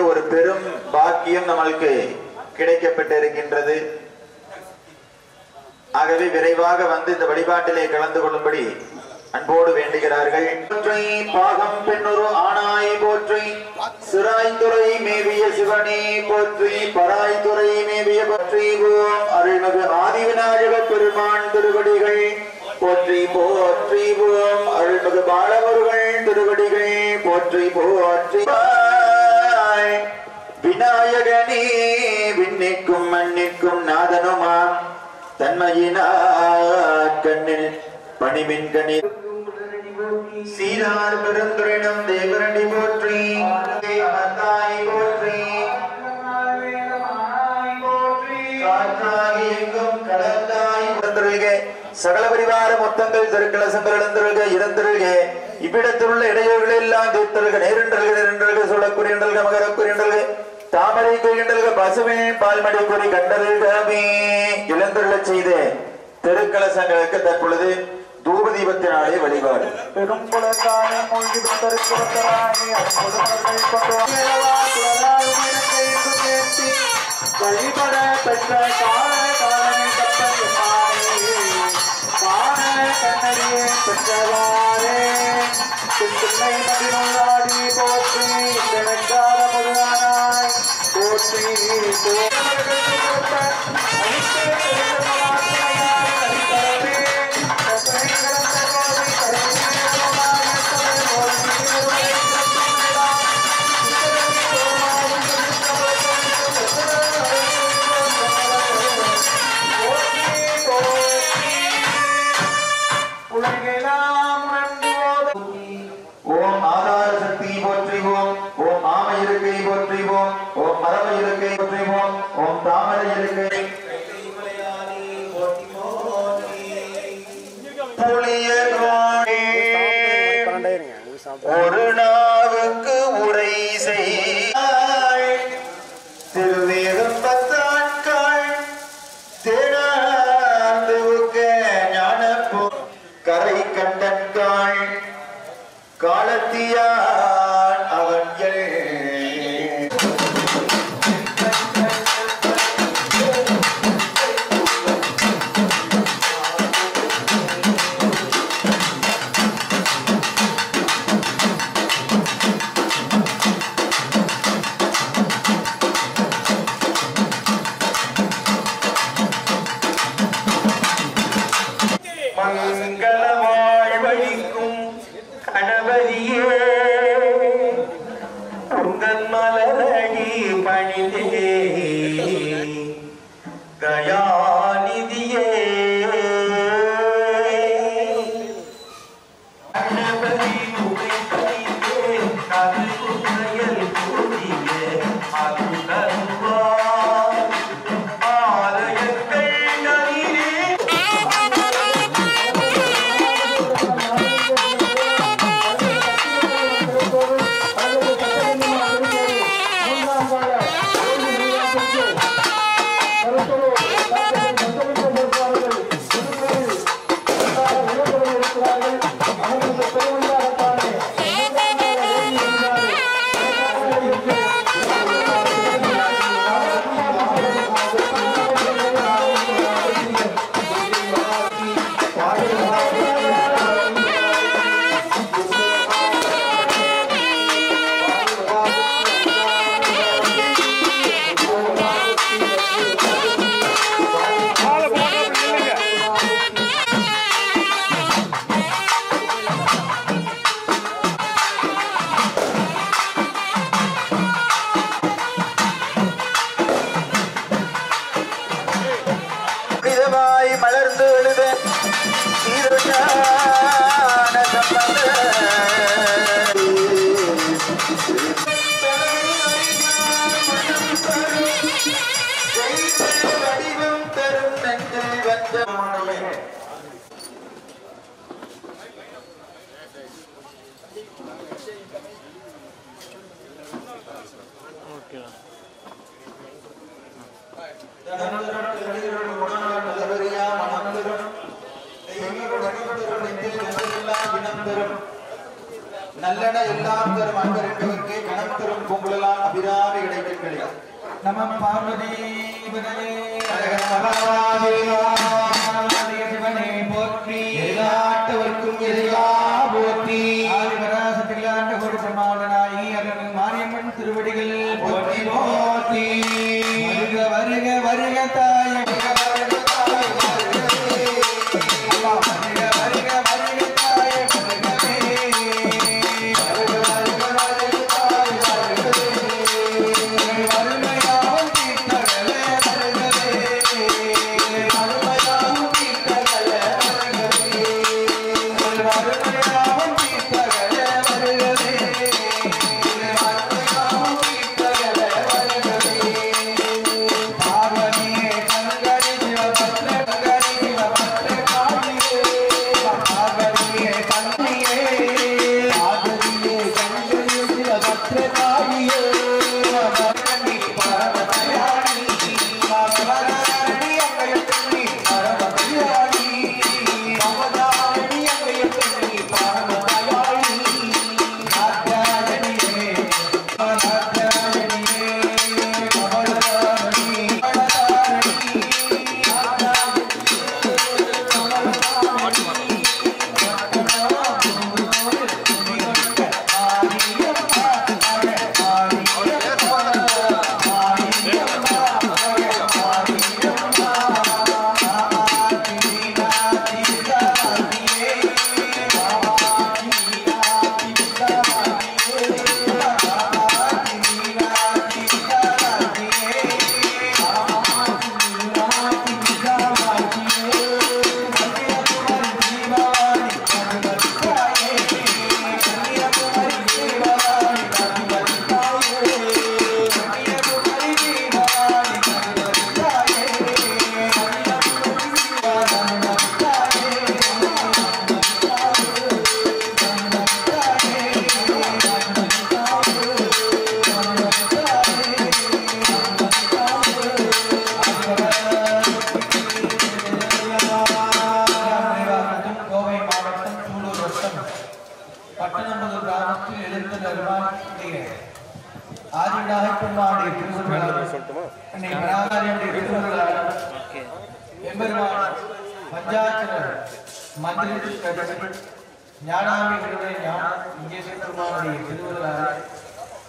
ஒரு பெரும் பாக்கியம் நமக்கு கிடைக்கப்பட்டிருக்கின்றது. ஆகவே விரைவாக வந்து இந்த வழிபாட்டிலே கலந்து கொள்ளும்படி அன்போடு வேண்டுகிறார்கள். பாகம் பெண்ணொரு ஆனாய் போற்றி, சிராய்த்துறை மேவிய சிவனே போற்றி, பராய்த்துறை மேவிய போற்றி. ஓம் அருள்மிகு ஆதிவிநாயக பெருமான் திருவடிகள் போற்றி போற்றி. ஓம் அருள்மிகு பாலமுருகன் திருவடிகள் போற்றி போற்றி. விநாயகனே விண்ணிற்கும் மண்ணிற்கும் நாதனுமாம் தன்மையினார் கண்ணில் பணிமின் கணில் சீரார் பெருந்துரைடம் தேவரடி போற்றி, அமர்ந்தாய் போற்றி, காற்றாகி எங்கும் கடந்தாய் உடந்திருக, சகல பரிவார மொத்தங்கள் திருக்கலசங்கள் இடந்திருக இறந்திருக, இவ்விடத்தில் உள்ள இடையூறுகள் எல்லாம் தீர்த்தல்க, நேரின்றல்க நின்றல்க, சுழக்குறியண்டல்க, மகரக்குறியண்டல்க, தாமரை குறியண்டல்க, பசுவின் பால்மடி குறி கண்டல்கமே இழந்துள்ள செய்த திருக்கலசங்களுக்கு தற்பொழுது தூப தீபத்தினாலே வழிபாடு. வழிபட பெற்ற கால காலனை கண்ணடியே பெற்றவாரே திண்ணை மதினோடாடி போற்றி, இந்த வெங்கார முருகானாய் போற்றி. ஓம் ஆதார சக்தி போற்றிவோம், ஓம் ஆம இருக்கை போற்றிவோம், ஓம் மரப இருக்கை போற்றிவோம், ஓம் தாமரை இருக்கை ஒரு நாவுக்கு உரை செய்யாய் திருவேறும் பத்தாட்கள் தேடாந்துவுக்க ஞானப்போ கரை கண்டன்காள் காலத்தியான் அவன் மங்கள வாழ்வழிக்கும் கணவரியே உங்கள் மலரடி பணி தயாநிதியே அன்னபதி உமை கழித்தே நல்குயல் கூடியே அருள்வா ஆலயங்கள் நலிரே மலர்ந்து எழுத வடிவம் தரும் நெஞ்சில் வந்த நல்லன எல்லாம் தரும் அன்பர்களுக்கு கணம் தரும் பொங்கலால் அபிராமி கிடைக்கக்கூடிய நம பார்வதி சிவனே போற்றி எல்லாட்டவர்க்கும் எதிரா போற்றி ஆதிபராசத்திலாண்ட ஒரு பிரமாணனாயி அருள் மாரியம்மன் திருவடிகள் போற்றி போற்றி வருக வருக வருக தாய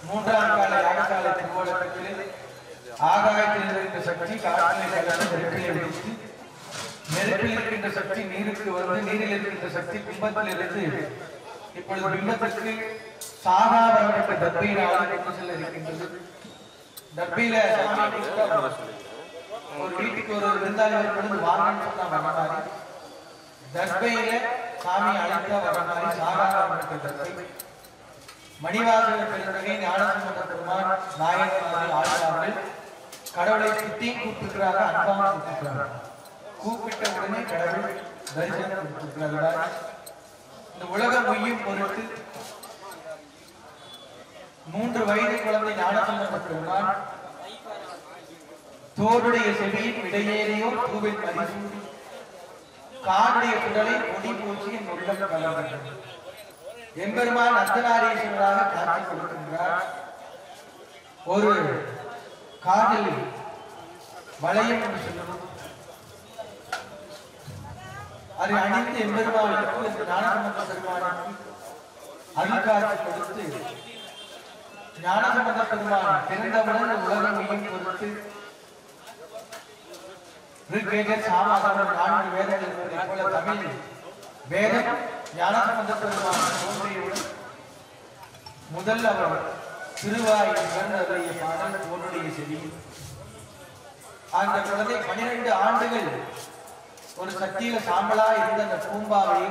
மூன்றாம் கால யாகசால திருவோலத்தில் ஆகாயத்தில் இருந்த சக்தி காற்றிலே கலந்து நெருப்பில் இருக்கின்ற சக்தி நீருக்கு வந்து நீரில் இருக்கின்ற சக்தி பிம்பத்தில் இருந்து இப்பொழுது பிம்பத்திற்கு சாகா வரப்பட்ட தப்பையினால் கொண்டு செல்ல இருக்கின்றது. டப்பில ஒரு வீட்டுக்கு ஒரு விருந்தாளி கொண்டு வாங்கன்னு சொன்னா வர மாதிரி தர்பையில சாமி அழைத்தா வர மாதிரி சாகாத தர்பை மணிவாசக பெருந்தகை ஞானசம்பந்த பெருமான் நாயகர் ஆழ்வார்கள் கடவுளை சுத்தி கூப்பிட்டுக்கிறாங்க, அன்பாக கூப்பிட்டுக்கிறாங்க. கூப்பிட்ட உடனே கடவுள் தரிசனம் கொடுத்துக்கிறார். இந்த உலகம் மொய்யும் பொருட்டு 3 வயது குழந்தை ஞானசம்பந்த பெருமான் தோடுடைய செவியின் இடையேறியோ பூவில் பரிசூடி காடுடைய குடலை பொடி பூச்சி என் உள்ளம் கலந்தது. எம்பெருமான் அர்த்தநாரீஸ்வரராக காட்சி கொடுக்கின்றார். ஒரு காதில் வளையம் என்று சொல்லுவோம், அதை அணிந்து எம்பெருமானுக்கு இந்த ஞானசம்பந்த பெருமானுக்கு அருள் காட்சி கொடுத்து ஞானசம்பந்த பெருமான் பிறந்தவுடன் உலகம் மையம் பொறுத்து ரிக்வேதம் சாமவேதம் 4 வேதங்கள் போல தமிழ் வேதம் ஞானசம்பந்த பெருமான் தோன்றியவுடன் முதல் அவர் திருவாயில் பிறந்தவருடைய பாடல் தோன்றிய செவி. அந்த குழந்தை 12 ஆண்டுகள் ஒரு சட்டியில சாம்பலா இருந்த அந்த பூம்பாவை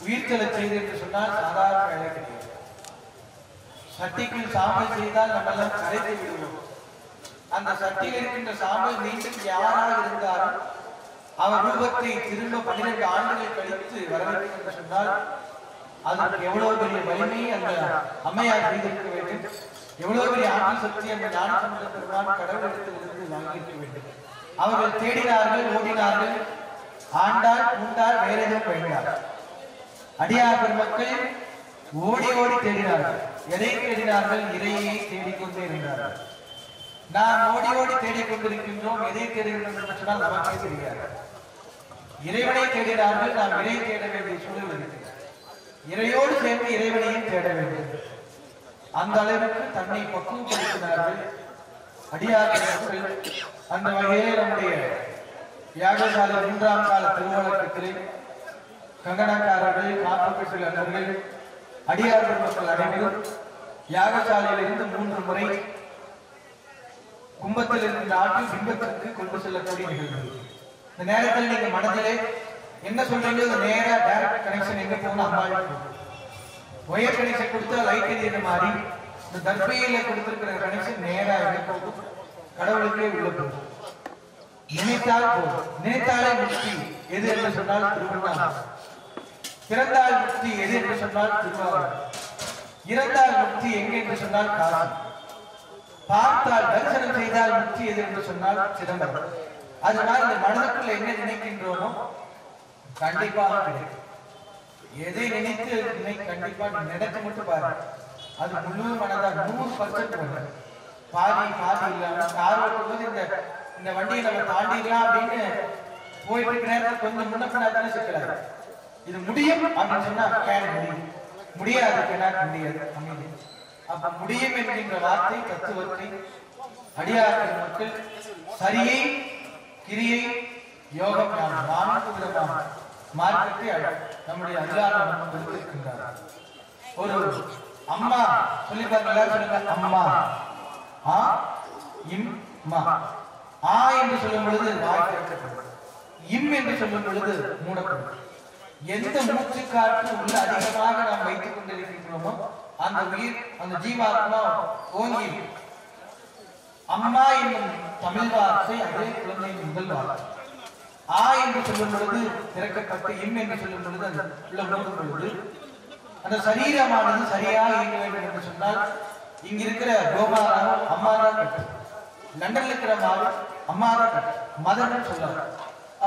உயிர்த்தலை செய்து என்று சொன்னால் சாதாரண வேலை கிடையாது. சட்டிக்குள் சாம்பல் செய்தால் நம்ம எல்லாம் கரைத்து விடுவோம். அந்த சட்டியில் இருக்கின்ற சாம்பல் மீண்டும் யாராக இருந்தாலும் அவர் ரூபத்தை திரும்ப 12 ஆண்டுகள் கழித்து வரவேற்கும் என்று சொன்னால் அதற்கு எவ்வளவு பெரிய வலிமை அந்த அம்மையார் செய்திருக்க வேண்டும், எவ்வளவு பெரிய ஆற்றல் சக்தி அந்த ஞானசம்பந்த பெருமான் கடவுளிடத்திலிருந்து வாங்கியிருக்க வேண்டும். அவர்கள் தேடினார்கள், ஓடினார்கள், ஆண்டால் பூண்டால் வேற எதுவும் வேண்டார். அடியார் பெருமக்கள் ஓடி ஓடி தேடினார்கள். எதை தேடினார்கள்? இறையை தேடிக்கொண்டே இருந்தார்கள். நாம் ஓடி ஓடி தேடிக்கொண்டிருக்கின்றோம். எதை தேடுகின்றோம் என்று சொன்னால் நமக்கே தெரியாது. இறைவனை தேடினார்கள், நாம் இறை தேட வேண்டிய சூழல் இருக்கிறது. இறையோடு சேர்ந்து இறைவனையும் தேட வேண்டும். அந்த அளவிற்கு தன்னை பக்குவப்படுத்தினார்கள் அடியார்கள். அந்த வகையிலே நம்முடைய யாகசாலை 3ஆம் கால திருவழக்கத்திலே கங்கணக்காரர்கள், காப்பீட்டு அன்பர்கள், அடியார்கள் மக்கள் அனைவரும் யாகசாலையில் இருந்து 3 முறை கும்பத்தில் இருந்த ஆற்றில் பிம்பத்திற்கு கொண்டு செல்லக்கூடிய நிகழ்வு. இந்த நேரத்தில் நீங்க மனதிலே என்ன சொல்றீங்க? நேரா டைரக்ட் கனெக்ஷன் எங்க போகணும்? அம்மாள் ஒயர் கனெக்ஷன் கொடுத்தா லைட் எரியுற மாதிரி இந்த தர்பையில கொடுத்திருக்கிற கனெக்ஷன் நேரா எங்க போகும்? கடவுளுக்கே உள்ள போகும். நினைத்தால் போதும். நினைத்தாலே முக்தி எது என்று சொன்னால் திருவண்ணாமலை. பிறந்தால் முக்தி எது என்று சொன்னால் திருவாரூர். இறந்தால் முக்தி எங்கே என்று சொன்னால் காசி. பார்த்தால் தரிசனம் செய்தால் முக்தி எது என்று சொன்னால் சிதம்பரம். அதனால் இந்த மனதுக்குள்ள என்ன நினைக்கின்றோமோ கண்டிப்பாக கிடைக்கும். எதை நினைத்து கண்டிப்பா நினைத்து மட்டும் பாருங்க, அது முழு மனதாக 100% பாதி பாதி இல்லாம கார் ஓட்டும்போது இந்த வண்டியை நம்ம தாண்டிடலாம் அப்படின்னு போயிட்டு இருக்க நேரத்தில் கொஞ்சம் முன்ன பின்னாடி சிக்கலாது. இது முடியும் அப்படின்னு சொன்னா முடியும், முடியாது முடியாது அமைதி. அப்ப முடியும் என்கின்ற வார்த்தை தத்துவத்தை அடியார்கள் மக்கள் சரியை கிரியை யோகம் 4 விதமான மார்க்கத்தை நம்முடைய அல்லாஹ் கொடுத்திருக்கின்றார். ஒரு அம்மா சொல்லி பாருங்க, சொல்லுங்க அம்மா. ஆ இம் மா. ஆ என்று சொல்லும் பொழுது வாய் திறக்கப்படும், இம் என்று சொல்லும் பொழுது மூடப்படும். எந்த மூச்சு காற்று உள்ள அதிகமாக நாம் வைத்துக் கொண்டிருக்கின்றோமோ அந்த உயிர், அந்த ஜீவாத்மா ஓங்கி. அம்மா என்னும் தமிழ் வார்த்தை அதே குழந்தையின் முதல் வார்த்தை. ஆ என்று சொல்லும் பொழுது திறக்கப்பட்டு, இம் என்று சொல்லும் பொழுது அந்த உள்ள மூடும் பொழுது அந்த சரீரமானது சரியாக இயங்க வேண்டும் என்று சொன்னால் இங்க இருக்கிற கோமாராவும் அம்மாதான் கட்டு, லண்டன்ல இருக்கிற மாவும் அம்மாதான் கட்டு, மதன் சொல்றாரு.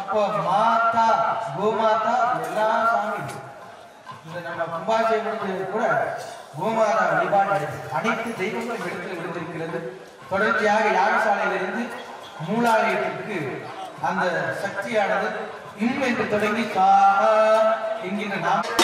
அப்போ மாதா கோமாதா எல்லா சாமி இந்த நம்ம கும்பாபிஷேகம் கூட கோமாதா வழிபாடு அனைத்து தெய்வங்களும் இடத்தில் விழுந்திருக்கிறது. தொடர்ச்சியாக யாகசாலையிலிருந்து மூலாலயத்திற்கு அந்த சக்தியானது இம் என்று தொடங்கி கா என்கின்ற நாம்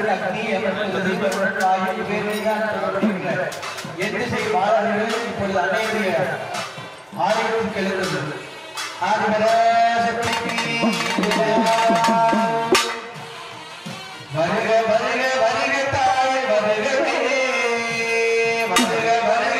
அசுரன் அக்னி ஆகிய பேரைதான் சொல்லப்படுகின்ற 8 திசை மாதர்கள் இப்பொழுது அநேக ஆலயத்துக்கு எழுந்தது. வருக வருக வருக தாய் வருகவே வருக வருக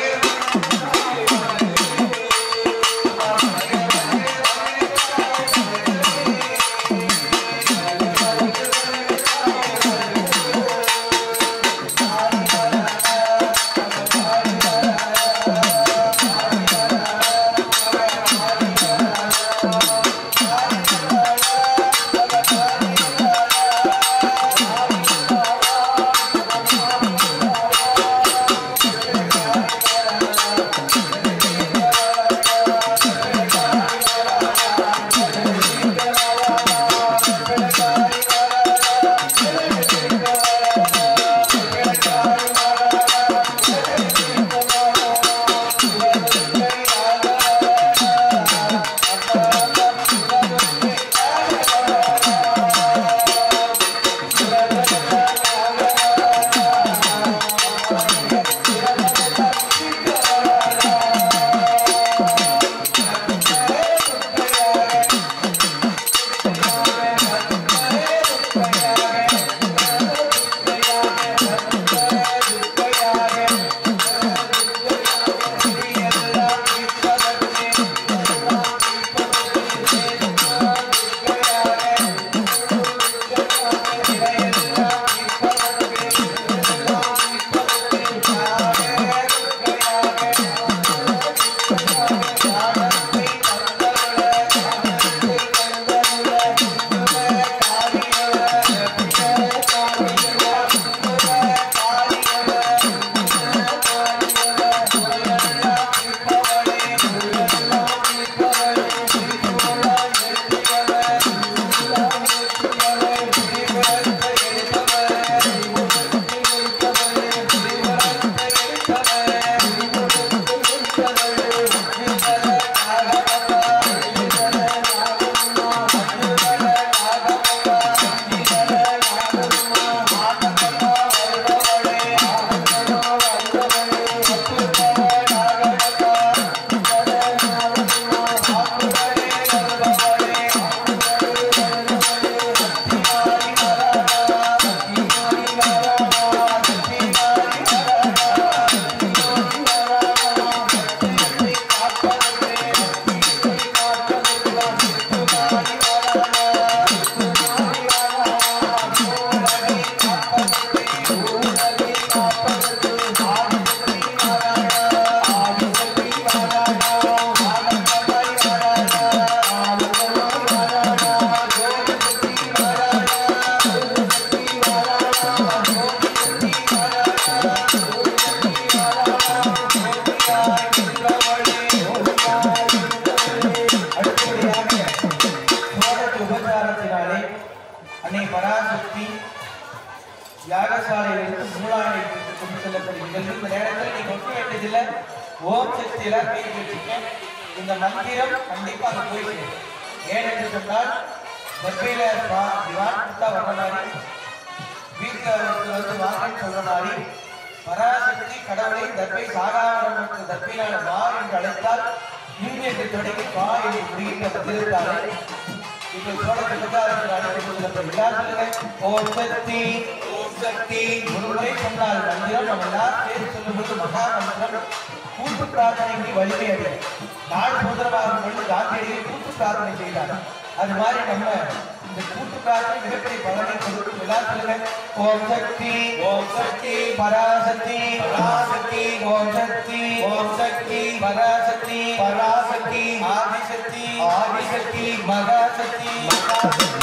ஓம் சக்தி எல்லாரும் வச்சிருக்கேன். இந்த மந்திரம் கண்டிப்பாக போயிடுது. ஏனென்று சொன்னால் தர்பையில திவான் வர்ற மாதிரி வீட்டில் வந்து வாங்கன்னு சொல்ற மாதிரி பராசக்தி கடவுளை தர்பை சாகாவரம் தர்பையினால வா என்று அழைத்தால் இன்று என்று தொடங்கி வா என்று முடிகின்ற திருத்தாரை இப்போ ஓம் சக்தி ஓம் சக்தி ஒரு முறை சொன்னால் மந்திரம் நம்ம எல்லாரும் சேர்த்து சொல்லும்போது மகா மந்திரம் கூட்டு பிரார்த்தனைக்கு வலிமை அடையும். நாடு சுதந்திரமாக கொண்டு காந்தியடிகள் கூட்டு பிரார்த்தனை செய்தார். அது மாதிரி நம்ம இந்த கூட்டு பிரார்த்தனை மிகப்பெரிய பலனை கொடுக்கும். எல்லாரும் சொல்லுங்க ஓம் சக்தி பராசக்தி பராசக்தி ஓம் சக்தி பராசக்தி பராசக்தி ஆதிசக்தி ஆதிசக்தி மகாசக்தி மகாசக்தி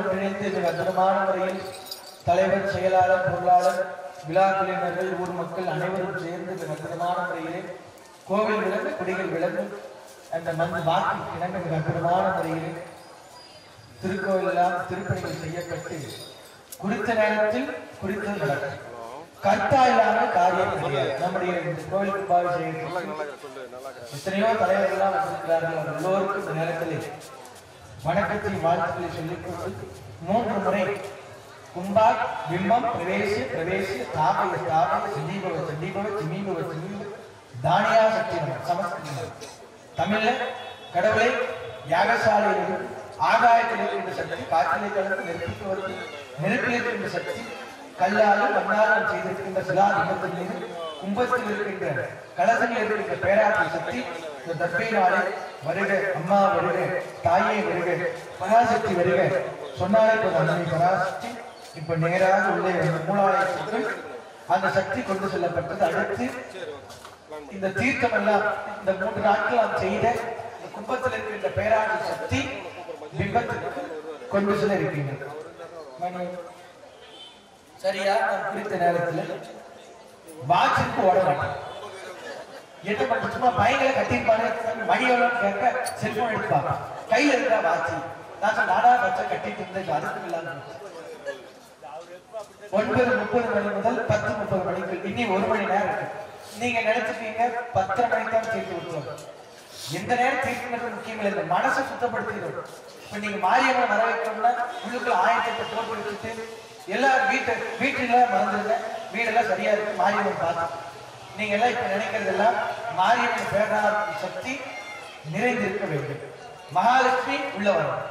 ஒன்றிணைந்து மிக அற்புதமான முறையில் தலைவர், செயலாளர், பொருளாளர், விழா குழுவினர்கள், ஊர் மக்கள் அனைவரும் சேர்ந்து மிக அற்புதமான முறையிலே கோவில் விளக்கு, குடிகள் விளக்கு, அந்த மண் வாக்கு இணங்க மிக அற்புதமான முறையிலே திருக்கோயிலெல்லாம் திருப்பணிகள் செய்யப்பட்டு குறித்த நேரத்தில் குறித்தது நடக்கும். கர்த்தா இல்லாம காரியம் கிடையாது. நம்முடைய கோவிலுக்கு பாவி செய்ய எத்தனையோ தலைவர்கள்லாம் வந்திருக்கிறார்கள். அவர் எல்லோருக்கும் இந்த நேரத்தில் வணக்கத்தின் வாழ்த்துக்களை சொல்லிக் கொண்டு 3 முறை கும்பா பிம்பம் பிரவேச பிரவேச தாபய தாபய சந்தீபவ சந்தீபவ சிமீபவ சிமீப தானியா சக்தி சமஸ்கிருதம் தமிழ்ல கடவுளை யாகசாலையில் ஆகாயத்தில் இருக்கின்ற சக்தி, காற்றிலே கலந்து நெருப்புக்கு வருது, நெருப்பில் இருக்கின்ற சக்தி, கல்லாலும் மண்ணாலும் செய்திருக்கின்ற சிலாதிபத்தின் மீது கும்பத்தில் இருக்கின்ற கலசங்கள் இருக்கின்ற பேராற்றல் சக்தி, இந்த தர்பையினாலே வருக, அம்மா வருக, தாயே வருக, பராசக்தி வருக சொன்னாலே அன்னை பராசக்தி இப்ப நேராக உள்ளே மூலாலயத்திற்கு அந்த சக்தி கொண்டு செல்லப்பட்டது. அடுத்து இந்த தீர்த்தம் எல்லாம் இந்த 3 நாட்கள் நாம் செய்த இந்த கும்பத்தில் இருக்கின்ற பேராற்றல் சக்தி பிம்பத்திற்கு கொண்டு செல்ல இருக்கின்றது. சரியா குறித்த நேரத்தில் வாட்சிற்கு ஓட மாட்டேன். என்ன பண்ண சும்மா பையங்களை கட்டிருப்பாங்க, மணி எவ்வளவு கேட்க செல்போன் எடுப்பாங்க, கையில இருக்கிற வாட்சி. நான் சொன்ன நாடா வச்ச கட்டிட்டு இருந்தேன். அதுக்கு இல்லாம 9:30 மணி முதல் 10:30 மணிக்கு இனி 1 மணி நேரம் இருக்கு. நீங்க நினைச்சிருக்கீங்க 10:30 மணிக்கு தான் தீர்த்து விட்டுருவாங்க. எந்த நேரம் தீர்த்துங்கிறது முக்கியம் இல்லை, மனசை சுத்தப்படுத்திடும். இப்ப நீங்க மாரியம்மன் வர வைக்கணும்னா உள்ளுக்குள்ள 1008 போட்டு வச்சுட்டு எல்லாரும் வீட்டுல மறந்துருங்க, வீடெல்லாம் சரியா இருக்கு, மாரியம்மன் பார்த்து நீங்க எல்லாம் இப்ப நினைக்கிறது எல்லாம் மாரியம்மன் பேராற்றல் சக்தி நிறைந்திருக்க வேண்டும். மகாலட்சுமி உள்ள வரும்,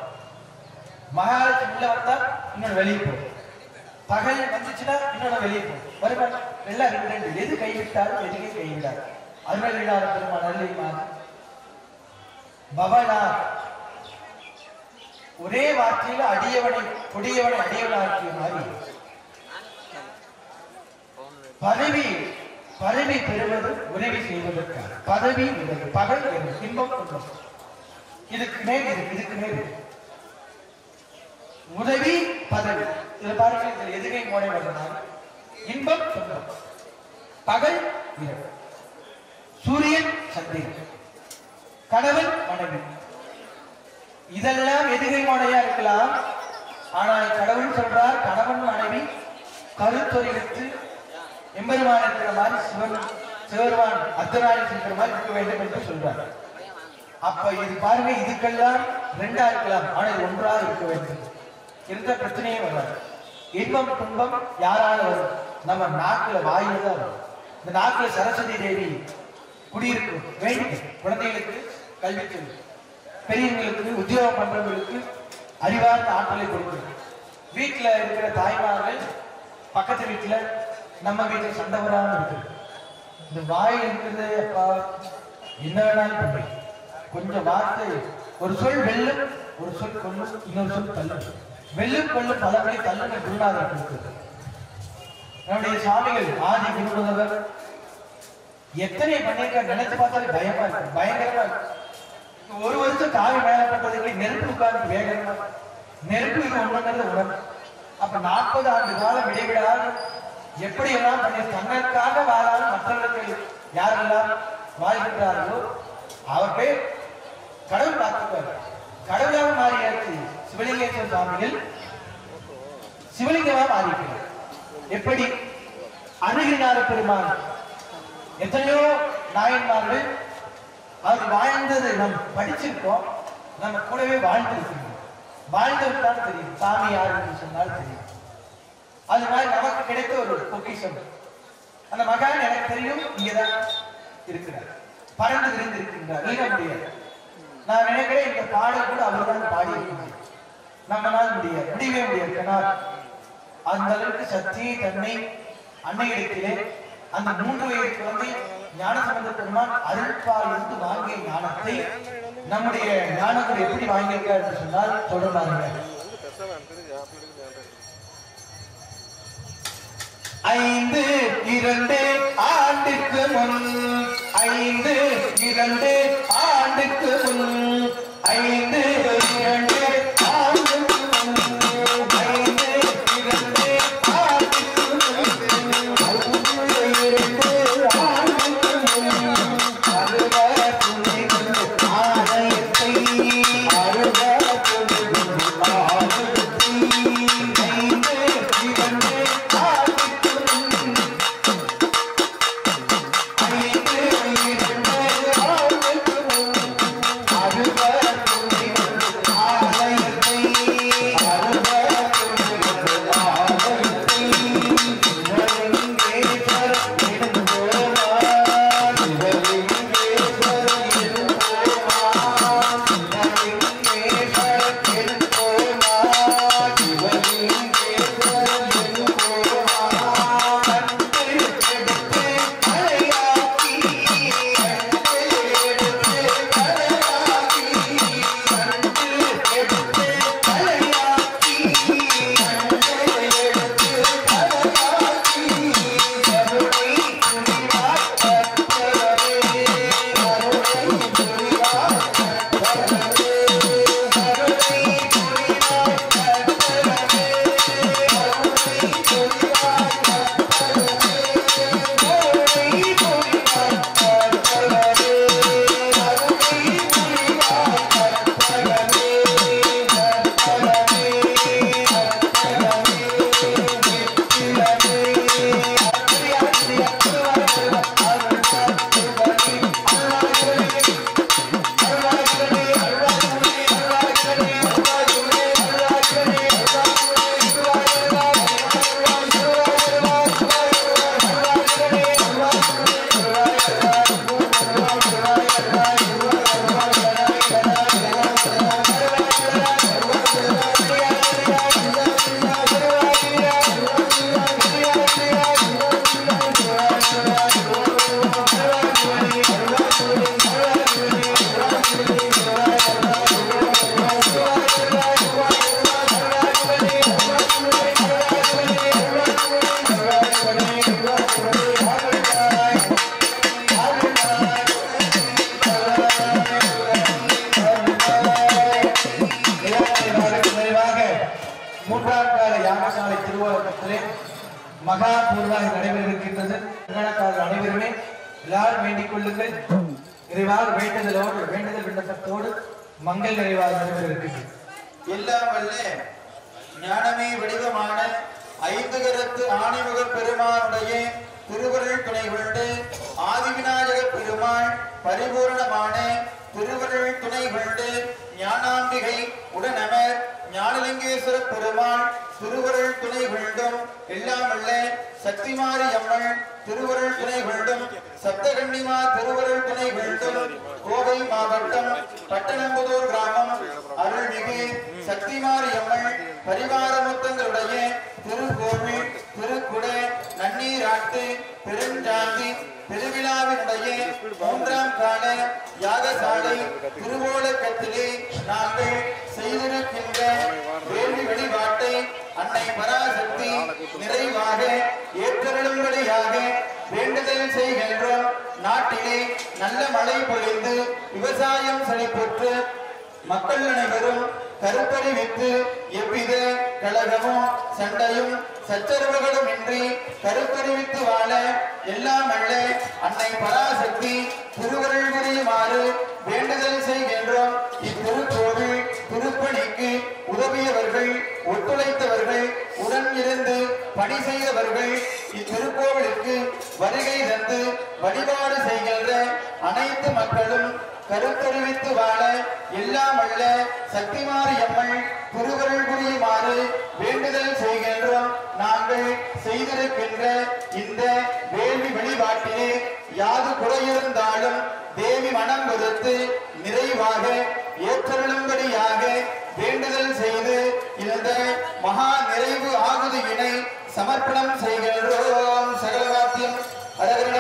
மகாலட்சுமி உள்ள வந்தா இன்னொன்று வெளியே போகும், பகல் வந்துச்சுன்னா இன்னொன்று வெளியே போகும், வருமானம் எல்லாம் 2 எது கைவிட்டாலும் எதுக்கே கைவிடாது. அருணகிரிநாத பெருமான் அருளினார் பவனா ஒரே வார்த்தையில அடியவனை கொடியவனை அடியவனாக்கிய மாதிரி பதவி பெறுவது உதவி செய்வதற்காக பதவி பகல் இன்பம் துன்பம் இதுக்கு மேல் உதவி பதவி. இதை பாருங்க, எதுகை மோனை வந்தனால் இன்பம் துன்பம், பகல் இரவு, சூரியன் சந்திரன், கடவுள் மனைவி, இதெல்லாம் எதுகை மோனையா இருக்கலாம். ஆனால் கடவுள் சொல்றார் கணவன் மனைவி கருத்தொரிவித்து எம்பெருமான் இருக்கிற மாதிரி சிவருமான் அர்த்தநாரி இருக்கிற மாதிரி இருக்க வேண்டும் என்று சொல்றார். அப்ப இது பாருங்க, இதுக்கெல்லாம் 2ஆ இருக்கலாம், ஆனால் 1ஆக இருக்க வேண்டும். எந்த பிரச்சனையும் வராது. இன்பம் துன்பம் யாரால வரும்? நம்ம நாக்குல வாயில தான் வரும். இந்த நாக்குல சரஸ்வதி தேவி குடியிருக்கும். வேண்டிய குழந்தைகளுக்கு கல்வி செல்வி, பெரியவங்களுக்கு உத்தியோகம் பண்றவங்களுக்கு அறிவார்ந்த ஆற்றலை கொடுக்கும். வீட்டுல இருக்கிற தாய்மார்கள் பக்கத்து வீட்டுல நம்ம வீட்டுல சண்டை வராம இருக்கு. இந்த வாயில் இருக்கிறது அப்பா என்ன வேணாலும் பண்ணி கொஞ்சம் வார்த்தை, ஒரு சொல் வெல்லும், ஒரு சொல் கொல்லும், இன்னொரு சொல் தள்ளும். வெல்லும் கொல்லும் பலபடி தள்ளுங்க குருநாதர் கொடுக்கிறது. நம்முடைய சுவாமிகள் ஆதி குருநாதர் எத்தனை பண்ணிருக்க நினைச்சு பார்த்தாலே பயமா இருக்கு, பயங்கரமா இருக்கு. 1 வருஷம் காவி மேல பட்டதுக்கு நெருப்பு உட்கார்ந்து வேகமா நெருப்பு இது ஒண்ணுங்கிறது உணர்வு. அப்ப 40 ஆண்டு காலம் இடைவிடாது எப்படி எல்லாம் பண்ணி தங்களுக்காக வாழாது மற்றவர்கள் யாரெல்லாம் வாழ்கின்றார்களோ அவர் பேர் கடவுள் பார்த்துப்பார். கடவுளாக மாறியாச்சு சிவலிங்கேஸ்வர சுவாமிகள் சிவலிங்கமா மாறிக்கிறார். எப்படி? அருணகிரிநாத பெருமான் எத்தனையோ நாயன்மார்கள் அவர் வாழ்ந்தது நம் படிச்சிருக்கோம், நம்ம கூடவே வாழ்ந்திருக்கோம். வாழ்ந்தவர்தான் தெரியும் சாமி யாருன்னு சொன்னால் தெரியும். அது மாதிரி நமக்கு கிடைத்த ஒரு பொக்கிஷம். அந்த மகான் எனக்கு தெரியும் இங்கதான் இருக்கிறார், பறந்து விரிந்து இருக்கின்றார், நீங்க முடியாது. நான் நினைக்கிறேன் இந்த பாடல் கூட அவர் தான் பாடி இருக்கிறார், நம்மளால் முடியாது, முடியவே முடியாது. அந்த அளவுக்கு சக்தி தன்மை அன்னையிடத்திலே அந்த 3 வயது குழந்தை ஞானசம்பந்த பெருமான் அருள்பால் இருந்து வாங்கிய ஞானத்தை நம்முடைய ஞானங்கள் எப்படி வாங்கியிருக்கார் என்று சொன்னால் தொடர்பாங்க. 5-2 ஆண்டுக்கு முன் 5-2 ஆண்டுக்கு முன் 5-2 ஆண்டுக்கு முன் மூன்றாம் கால யாகசாலை திருவோணத்திலே மகா பூர்வாக நடைபெற இருக்கின்றது. அனைவருமே எல்லாரும் வேண்டிக் கொள்ளுங்கள். நிறைவாக வேண்டுதல் விண்ணப்பத்தோடு மங்கள் நிறைவாக நடைபெற இருக்கின்றது. எல்லாம் வல்ல ஞானமே வடிவமான ஐந்து கரத்து ஆணைமுக பெருமானுடைய திருவருள் துணை கொண்டு ஆதிவிநாயக பெருமாள் பரிபூர்ணமான திருவருள் துணை கொண்டு ஞானாம்பிகை உடனமர் ஞானலிங்கேஸ்வர பெருமாள் திருவருள் துணை கொண்டும் எல்லாம் வல்ல சக்திமாரி அம்மன் திருவருள் துணை கொண்டும் சப்தகன்னிமா திருவருள் துணை கொண்டும் கோவை மாவட்டம் பட்டணம்புதூர் கிராமம் அருள்மிகு சக்திமாரி அம்மன் பரிவார மொத்தங்களுடைய திருக்கோவில் திருக்குடை நன்னீராட்டு பெருஞ்சாந்தி திருவிழாவினுடைய மூன்றாம் கால யாகசாலை திருவோலக்கத்திலே நாங்கள் செய்திருக்கின்ற வேள்வி வழிபாட்டை அன்னை பராசக்தி நிறைவாக ஏற்றருளும்படியாக வேண்டுதல் செய்கின்றோம். நாட்டிலே நல்ல மழை பொழிந்து விவசாயம் செழிப்புற்று மக்கள் அனைவரும் கருத்தறிவித்து எவ்வித கலகமும் சண்டையும் சச்சரவுகளும் இன்றி கருத்தறிவித்து வாழ எல்லாம் அல்ல அன்னை பராசக்தி திருவருள் புரியுமாறு வேண்டுதல் செய்கின்றோம். இத்திருக்கோவில் திருப்பணிக்கு உதவியவர்கள் ஒத்துழைத்தவர்கள் உடன் இருந்து பணி செய்தவர்கள் இத்திருக்கோவிலுக்கு வருகை தந்து வழிபாடு செய்கின்ற அனைத்து மக்களும் கருத்தறிவித்து வாழ எல்லாம் அல்ல சக்திமாரி அம்மன் திருவருள் புரியுமாறு வேண்டுதல் செய்கின்றோம். நாங்கள் செய்திருக்கின்ற இந்த வேள்வி வழிபாட்டிலே யாது குறையிருந்தாலும் தேவி மனம் கொடுத்து நிறைவாக ஏற்றருளும்படியாக வேண்டுதல் செய்து இந்த மகா நிறைவு ஆகுதியினை சமர்ப்பணம் செய்கின்றோம். சகல வாத்தியம் கைகள்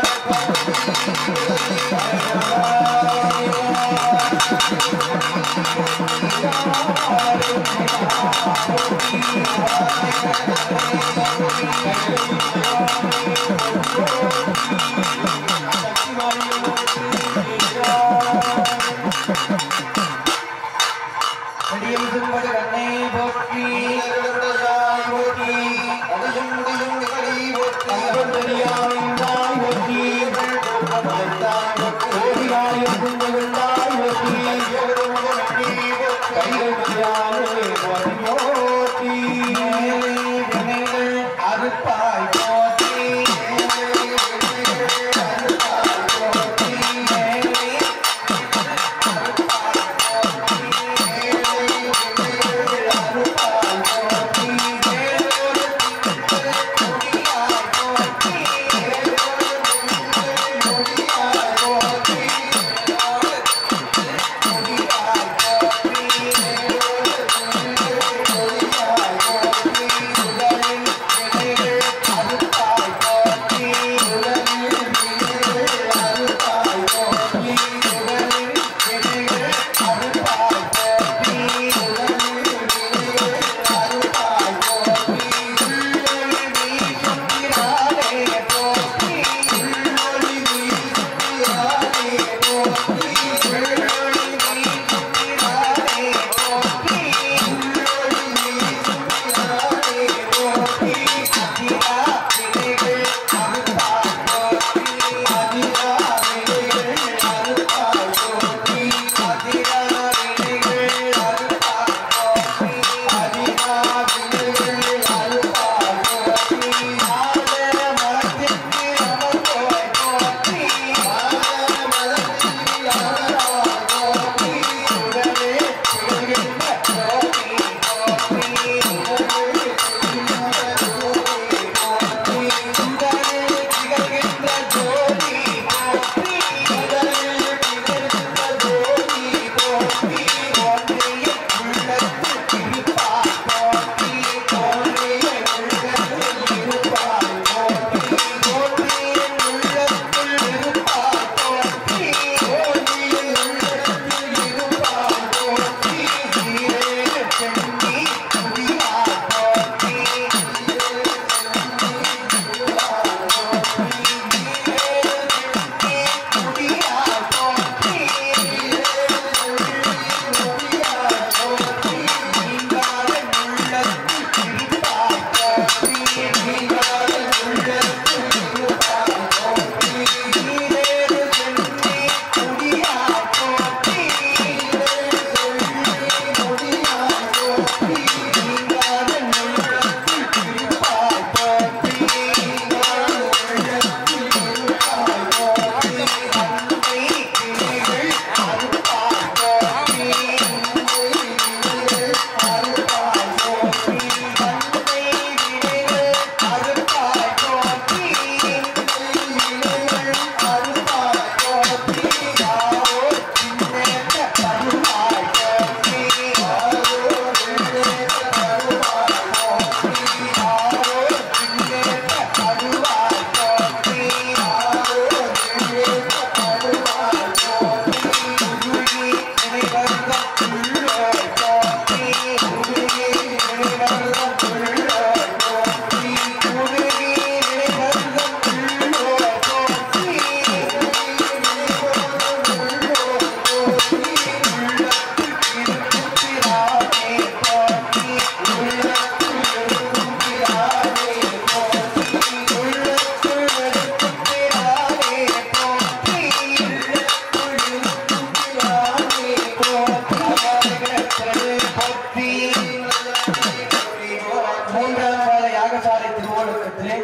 யாகசாலை திருவோலக்கத்திலே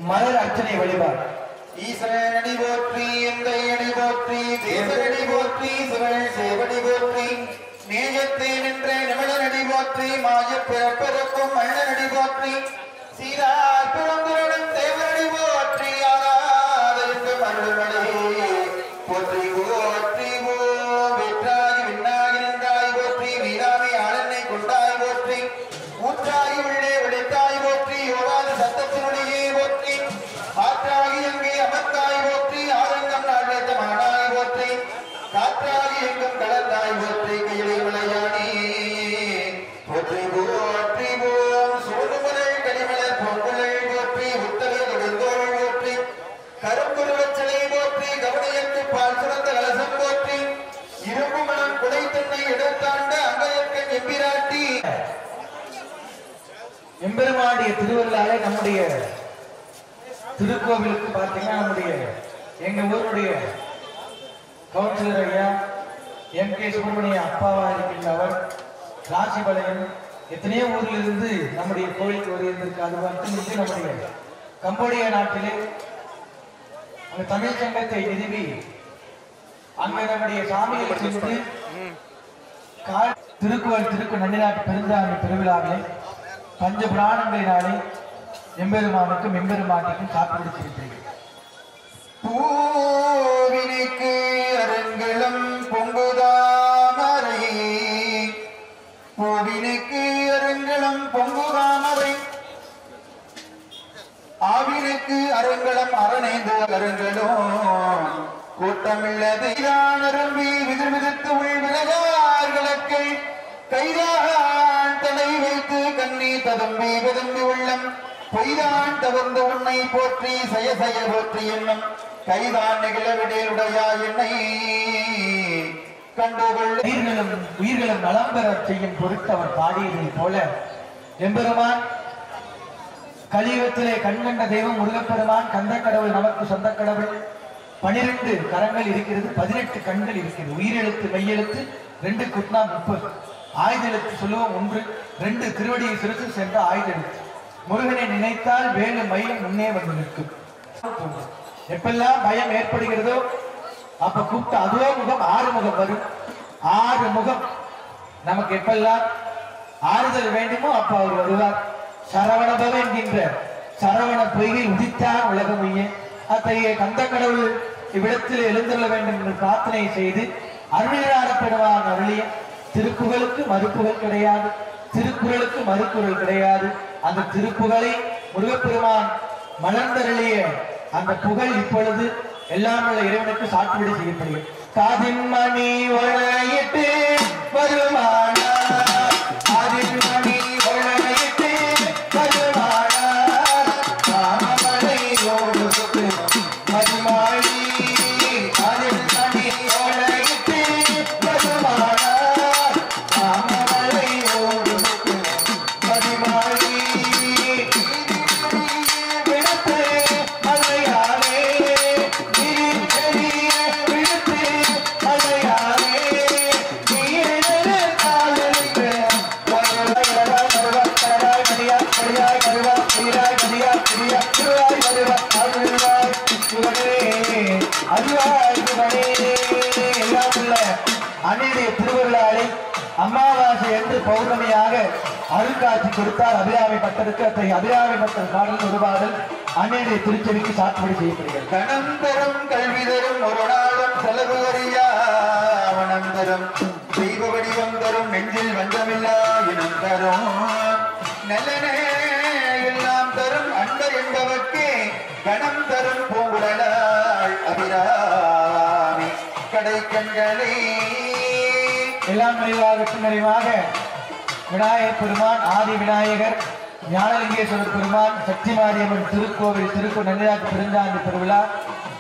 மலர் அர்ச்சனை வழிபாடு. ஈசனடி போற்றி, எந்தை அடி போற்றி, தேவனடி போற்றி, சிவன் சேவடி போற்றி, நேயத்தை நின்ற நிமிடனடி போற்றி, மாய பிறப்பிறக்கும் மன்னனடி போற்றி, சீரார் பிறந்துடன் தேவனடி போற்றி, ஆராதற்கு மருள்மலே போற்றி போற்றி ஓம். வெற்றாகி விண்ணாகி நின்றாய் போற்றி, வீராமை ஆளனை கொண்டாய் போற்றி, ஊற்றாகி உள்ளே விளைத்தாய் போற்றி, ஓடாத சத்தத்தினுடையே போற்றி, ஆற்றாகி எங்கே அமர்ந்தாய் போற்றி, ஆரங்கம் நாடேத்த மாடாய் போற்றி, காற்றாகி எங்கும் கலந்தாய் போற்றி, கையிலே விளையாடி போற்றி போற்றி ஓம். சோறுமலை கனிமலர் பொங்குழல் போற்றி, உத்தரவு தொடுந்தோள் போற்றி, கரும்புருவச்சலை போற்றி, கவனியத்து பால் சுரந்த கலசம் போற்றி, இரும்பு மனம் குடை தன்னை எடுத்தாண்ட அங்கயற்கன் எம்பிராட்டி. எம்பெருமானுடைய திருவருளாலே நம்முடைய திருக்கோவிலுக்கு பார்த்தீங்கன்னா நம்முடைய எங்க ஊருடைய கவுன்சிலர் ஐயா M.K. சுப்பிரமணிய அப்பாவா இருக்கின்றவர் ராசிபாளையம் எத்தனையோ ஊரில் இருந்து நம்முடைய கோவிலுக்கு வருவதற்கு அது மட்டுமின்றி நம்முடைய கம்போடியா நாட்டிலே அங்க தமிழ் சங்கத்தை நிறுவி அங்க நம்முடைய சாமிகளை சென்று திருக்குவள் திருக்கு நன்னிநாட்டு பெருந்தாமி பெருவிழாவிலே பஞ்ச புராணங்களினாலே எம்பெருமானுக்கும் எம்பெருமானுக்கும் காப்பிடிச்சிருக்கிறேன். பூவினுக்கு அரங்கலம் பொங்குதாமரை, பூவினுக்கு அரங்கலம் பொங்குதாமரை, ஆவினுக்கு அரங்கலம் அரணேந்து அரங்களும் கூட்டமில்லது நரம்பி விதிர் விதித்து உள் விலகார்களுக்கு கைதான் தலை வைத்து கண்ணி ததும்பி விதம்பி உள்ளம் பொய்தான் தவர்ந்து உன்னை போற்றி சய சய போற்றி என்னும் கைதான் நிகழவிடையுடையா என்னை கண்டுகொள்ள. உயிர்களும் நலம் பெற செய்யும் பொருட்டு அவர் பாடியதை போல எம்பெருமான் கலியுகத்திலே கண்கண்ட தெய்வம் முருகப்பெருமான் கந்த கடவுள் நமக்கு சொந்த கடவுள். 12 கரங்கள் இருக்கிறது, 18 கண்கள் இருக்கிறது. உயிரெழுத்து மெய்யெழுத்து 2 குட்னா 30, ஆயுத எழுத்து சொல்லுவோம் 1, 2 திருவடியை சிறுத்து சென்ற ஆயுத எழுத்து. முருகனை நினைத்தால் வேலு மயிலும் முன்னே வந்து நிற்கும். எப்பெல்லாம் பயம் ஏற்படுகிறதோ அப்ப கூப்பிட்டு அதோ முகம் 6 முகம் வரும். 6 முகம் நமக்கு எப்பெல்லாம் ஆறுதல் வேண்டுமோ அப்ப அவர் வருவார். சரவணபவ என்கின்ற சரவண பொய்கை உதித்தார் உலகம் உய்ய. அத்தகைய கந்த கடவுள் இவ்விடத்தில் எழுந்துள்ள வேண்டும் என்று பிரார்த்தனை செய்து அருளினாரப்படுவான். அருளிய திருப்புகளுக்கு மறுப்புகள் கிடையாது, திருக்குறளுக்கு மறுக்குறள் கிடையாது. அந்த திருப்புகளை முருகப்பெருமான் மலர்ந்தருளிய அந்த புகழ் இப்பொழுது எல்லாம் உள்ள இறைவனுக்கு சாற்றுபடி செய்யப்படுகிறது. காதின் மணி ஒழையிட்டு வருமானா, காதின் மணி ஒழையிட்டு வருமானா, காமமலை ஓடு சுத்து மதிமாடி, காதின் மணி ஒழையிட்டு வருமானா, காமமலை ஓடு சுத்து மதிமாடி, அன்னையுடைய திருவருளாலே அமாவாசை என்று பௌர்ணமியாக அருள்காட்சி கொடுத்தால் அபிராமி பட்டருக்கு அத்தகைய அபிராமி பட்டர் பாடல் ஒரு பாடல் அன்னையுடைய திருச்செவிக்கு சாற்றுபடி செய்யப்படுகிறது. கணம் தரும் கல்வி தரும் ஒரு நாளும் செலவு அறியா வனம் தரும் தெய்வ வடிவம் தரும் நெஞ்சில் வந்தமில்லா இனம் தரும் நல்லனே எல்லாம் தரும் அன்பர் என்பவர்க்கே கணம் தரும் பூங்குழலாள் அபிராமி கடை கண்களே. எல்லாம் நிறைவாக விநாயகர் பெருமான், ஆதி விநாயகர், ஞானலிங்கேஸ்வரர் பெருமான், சக்தி மாரியம்மன் திருக்கோவில் திருக்கு நன்னிராட்டு பெருந்தாண்டு திருவிழா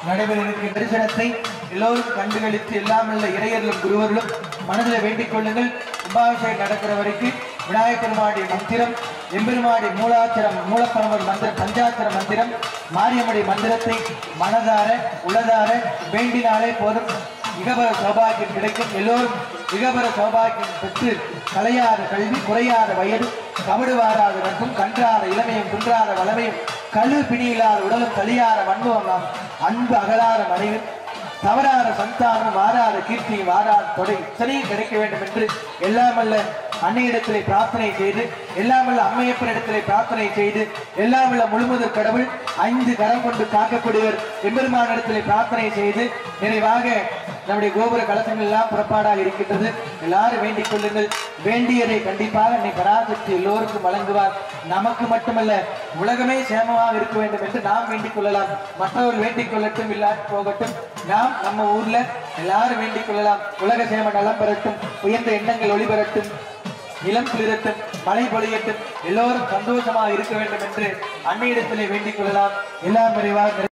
நடைபெற இருக்கிற தரிசனத்தை எல்லோரும் கண்டுகளித்து எல்லாம் உள்ள இறையர்களும் குருவர்களும் மனதில் வேண்டிக் கொள்ளுங்கள். கும்பாபிஷேகம் நடக்கிற வரைக்கும் விநாயகர் பெருமானுடைய மந்திரம், எம்பெருமானுடைய மூலாச்சரம் மூலப்பரம்பர் மந்திரம், பஞ்சாட்சர மந்திரம், மாரியம்மனுடைய மந்திரத்தை மனதார உளதார வேண்டினாலே போதும். இகபர சௌபாகியம் கிடைக்கும். எல்லோரும் இகபர சௌபாகியம் பெற்று கலையாத கல்வி, குறையாத வயது, கபடு வாராத நட்பும் கன்றாத இளமையும் குன்றாத வளமையும் கழு பிணியில்லாத உடலும் கலியார மண்புவம் அன்பு அகலாத மனைவி தவறாத சந்தானம் மாறாத கீர்த்தியும் மாறாத தொடை இத்தனையும் கிடைக்க வேண்டும் என்று எல்லாமல்ல அன்னையிடத்திலே பிரார்த்தனை செய்து எல்லாமல்ல அம்மையப்பனிடத்திலே பிரார்த்தனை செய்து எல்லாமல்ல முழுமுதற் கடவுள் 5 கரம் கொண்டு காக்கக்கூடியவர் எம்பெருமானிடத்திலே பிரார்த்தனை செய்து நிறைவாக நம்முடைய கோபுர கலசங்கள் எல்லாம் புறப்பாடாக இருக்கின்றது. எல்லாரும் வேண்டிக் கொள்ளுங்கள். வேண்டியதை கண்டிப்பாக அன்னை பராசக்தி எல்லோருக்கும் வழங்குவார். நமக்கு மட்டுமல்ல உலகமே சேமமாக இருக்க வேண்டும் என்று நாம் வேண்டிக் கொள்ளலாம். மற்றவர்கள் வேண்டிக் கொள்ளட்டும், இல்லாட்டி போகட்டும். நாம் நம்ம ஊர்ல எல்லாரும் வேண்டிக் கொள்ளலாம். உலக சேம நலம் பெறட்டும், உயர்ந்த எண்ணங்கள் ஒளிபெறட்டும், நிலம் குளிரட்டும், மழை பொழியட்டும், எல்லோரும் சந்தோஷமாக இருக்க வேண்டும் என்று அன்னையிடத்திலே வேண்டிக் கொள்ளலாம். எல்லாம் விரைவாக